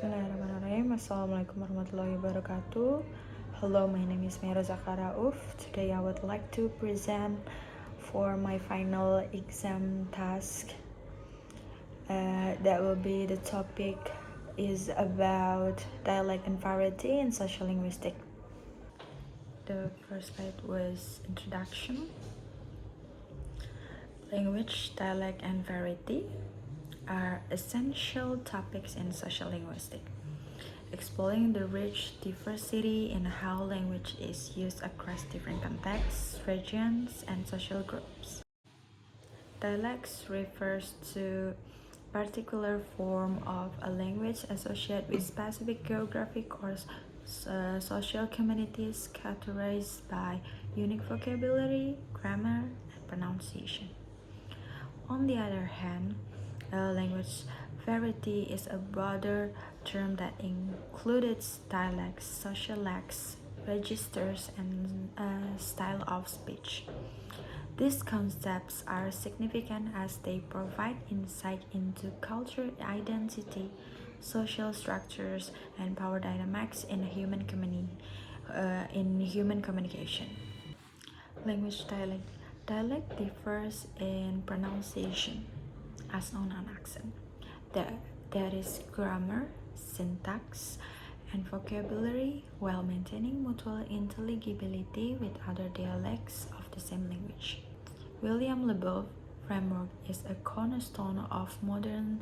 Bismillahirrahmanirrahim. Assalamualaikum warahmatullahi wabarakatuh. Hello, my name is Rozzaq. Today I would like to present for my final exam task. That will be the topic is about dialect and variety in social linguistics. The first slide was introduction. Language, dialect, and variety are essential topics in social linguistics, exploring the rich diversity in how language is used across different contexts, regions, and social groups. Dialects refers to particular form of a language associated with specific geographic or social communities characterized by unique vocabulary, grammar, and pronunciation. On the other hand, language variety is a broader term that includes dialects, social lexes, registers, and style of speech. These concepts are significant as they provide insight into culture, identity, social structures, and power dynamics in human communication. Language dialect. Dialect differs in pronunciation, as known as accent. There is grammar, syntax, and vocabulary while maintaining mutual intelligibility with other dialects of the same language. William Leboeuf framework is a cornerstone of modern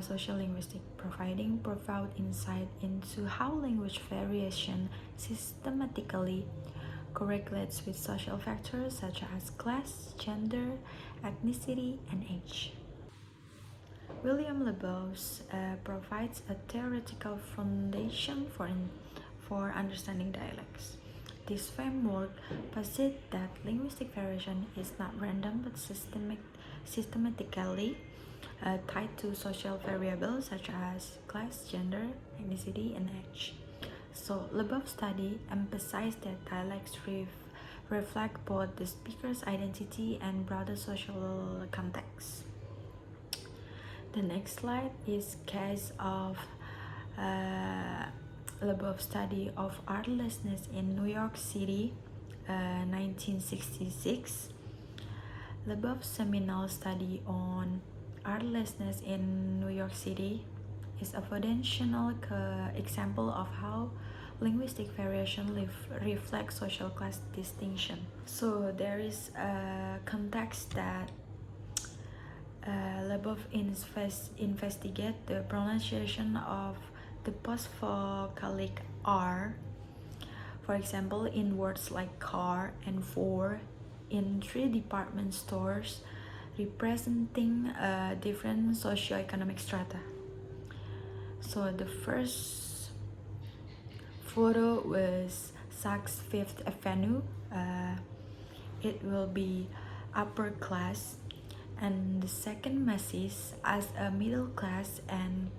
social linguistics, providing profound insight into how language variation systematically correlates with social factors such as class, gender, ethnicity, and age. William Leboeuf provides a theoretical foundation for understanding dialects. This framework posits that linguistic variation is not random but systematically tied to social variables such as class, gender, ethnicity, and age. So, Leboeuf's study emphasized that dialects reflect both the speaker's identity and broader social context. The next slide is case of Leboeuf's study of artlessness in New York City, 1966. Leboeuf's seminal study on artlessness in New York City is a foundational example of how linguistic variation reflects social class distinction. So there is a context that Leboeuf investigate the pronunciation of the post-vocalic R, for example, in words like car and for in three department stores representing different socioeconomic strata. So the first photo was Saks Fifth Avenue. It will be upper class, and the second Macy's as a middle class and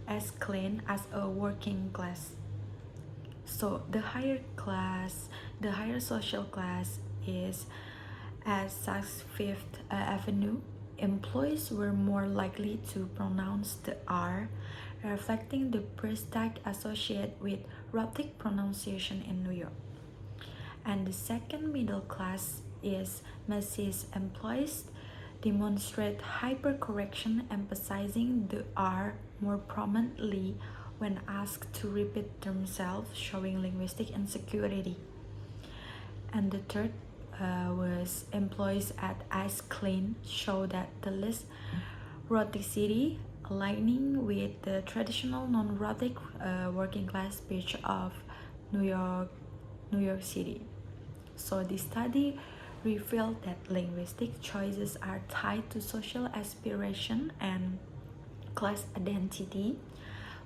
as clean as a working class. So the higher social class is at Saks Fifth Avenue. Employees were more likely to pronounce the R, reflecting the prestige associated with Rozzaq pronunciation in New York. And the second middle class is Macy's. Employees demonstrate hypercorrection, emphasizing the R more prominently when asked to repeat themselves, showing linguistic insecurity. And the third was employees at Ice Clean, show that the less Rozzicity, aligning with the traditional non-Rozzaq working class speech of New York City. So this study revealed that linguistic choices are tied to social aspiration and class identity,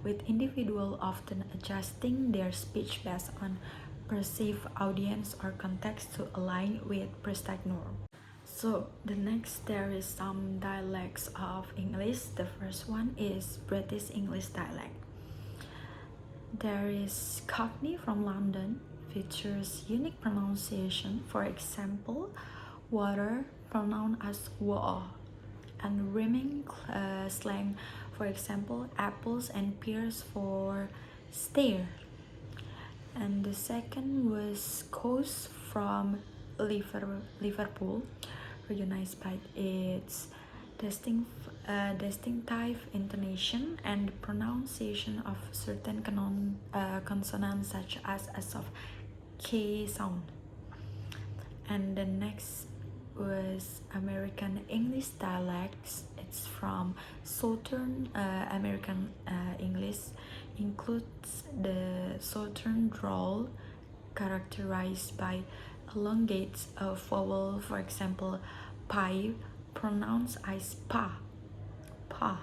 with individuals often adjusting their speech based on perceived audience or context to align with prestige norm. So the next, there is some dialects of English. The first one is British English dialect. There is Cockney from London, features unique pronunciation. For example, water pronounced as wa, and rhyming slang For example, apples and pears for stare. And the second was Coast from Liverpool, recognized by its distinctive intonation and pronunciation of certain consonants such as a soft K sound. And the next was American English dialects. It's from Southern American English, includes the Southern drawl characterized by elongate vowel, for example, pie pronounced as pa, pa.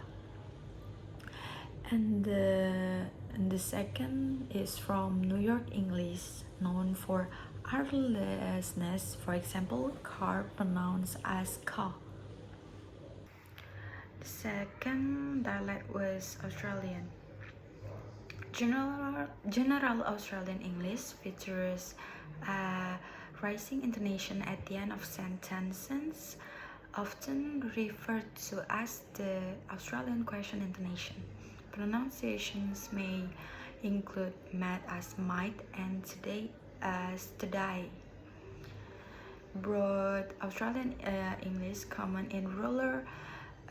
And the second is from New York English, known for artlessness, for example, car pronounced as car. The second dialect was Australian. General Australian English features a rising intonation at the end of sentences, often referred to as the Australian question intonation. Pronunciations may include might as might and today as today. Broad Australian English common in rural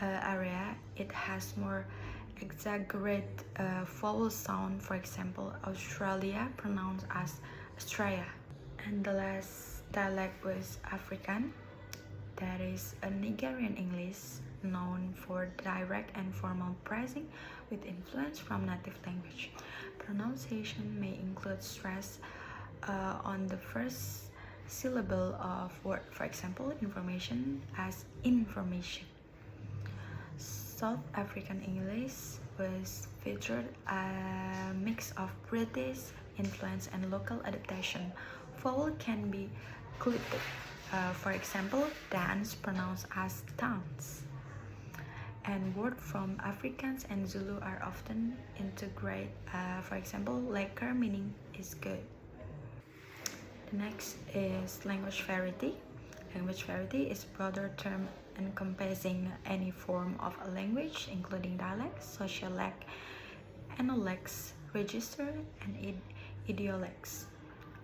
area, it has more exaggerated vowel sound, for example, Australia pronounced as Australia. And the last dialect was African. That is a Nigerian English known for direct and formal phrasing with influence from native language. Pronunciation may include stress on the first syllable of word, for example, information as information. South African English was featured a mix of British influence and local adaptation. Vowel can be clipped. For example, dance pronounced as dance. And words from Afrikaans and Zulu are often integrated. For example, lekker meaning is good. The next is language variety. Language variety is a broader term encompassing any form of a language, including dialects, sociolects, analects, register, and idiolects.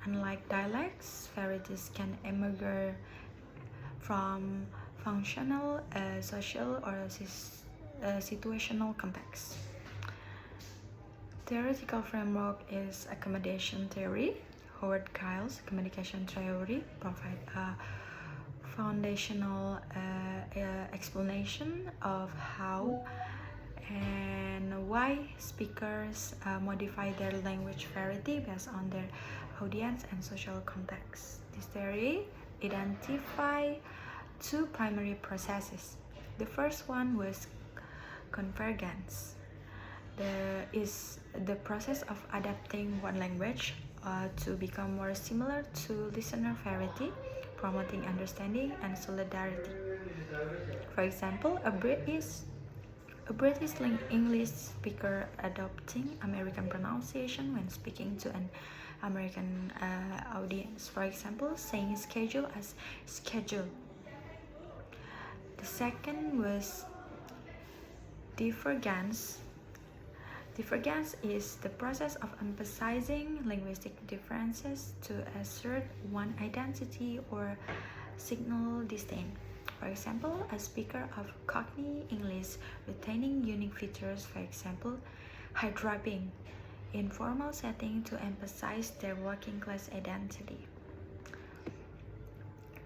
Unlike dialects, varieties can emerge from functional, social, or situational contexts. Theoretical framework is accommodation theory. Howard Giles' communication theory provides a foundational explanation of how and why speakers modify their language variety based on their audience and social context. This theory identifies two primary processes. The first one was convergence. Is the process of adapting one language to become more similar to listener variety, promoting understanding and solidarity. For example, a British English speaker adopting American pronunciation when speaking to an American audience. For example, saying schedule as schedule. The second was divergence. Divergence is the process of emphasizing linguistic differences to assert one identity or signal disdain. For example, a speaker of Cockney English retaining unique features, for example, high dropping, in formal setting to emphasize their working class identity.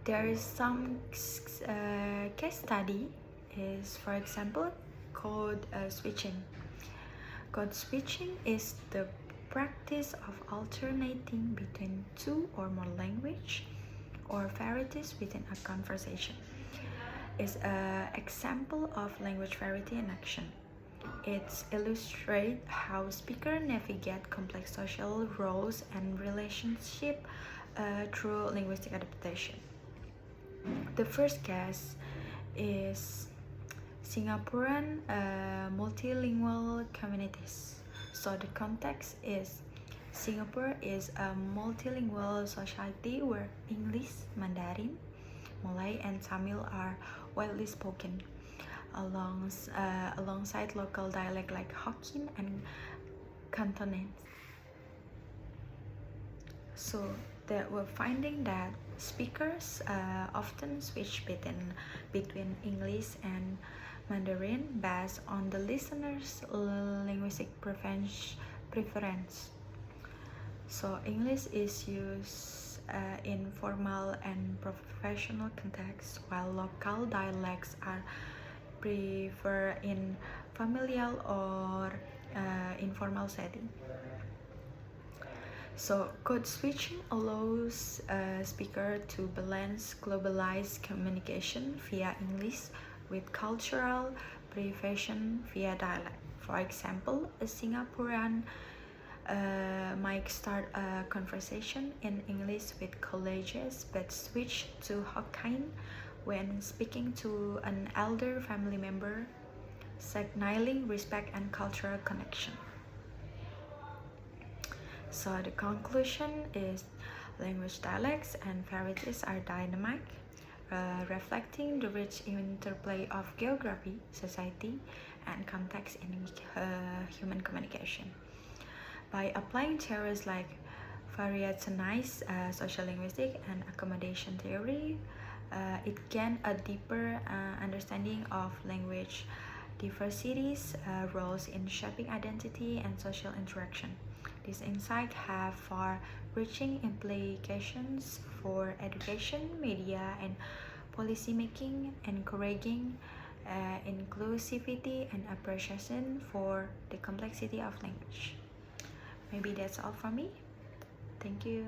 There is some case study is, for example, code switching. Code switching is the practice of alternating between two or more language or varieties within a conversation. It's an example of language variety in action. It illustrates how speakers navigate complex social roles and relationships through linguistic adaptation. The first case is Singaporean multilingual communities. So the context is Singapore is a multilingual society where English, Mandarin, Malay, and Tamil are widely spoken. alongside local dialect like Hokkien and Cantonese. So they were finding that speakers often switch between English and Mandarin based on the listener's linguistic preference. So English is used in formal and professional contexts, while local dialects are preferred in familial or informal setting. So code switching allows a speaker to balance globalized communication via English with cultural preference via dialect. For example, a Singaporean might start a conversation in English with colleagues but switch to Hokkien when speaking to an elder family member, signaling respect and cultural connection. So the conclusion is language dialects and varieties are dynamic, reflecting the rich interplay of geography, society, and context in human communication. By applying theories like variationized social linguistic and accommodation theory, it gained a deeper understanding of language diversity's roles in shaping identity and social interaction. These insights have far-reaching implications for education, media, and policymaking, encouraging inclusivity and appreciation for the complexity of language. Maybe that's all from me. Thank you.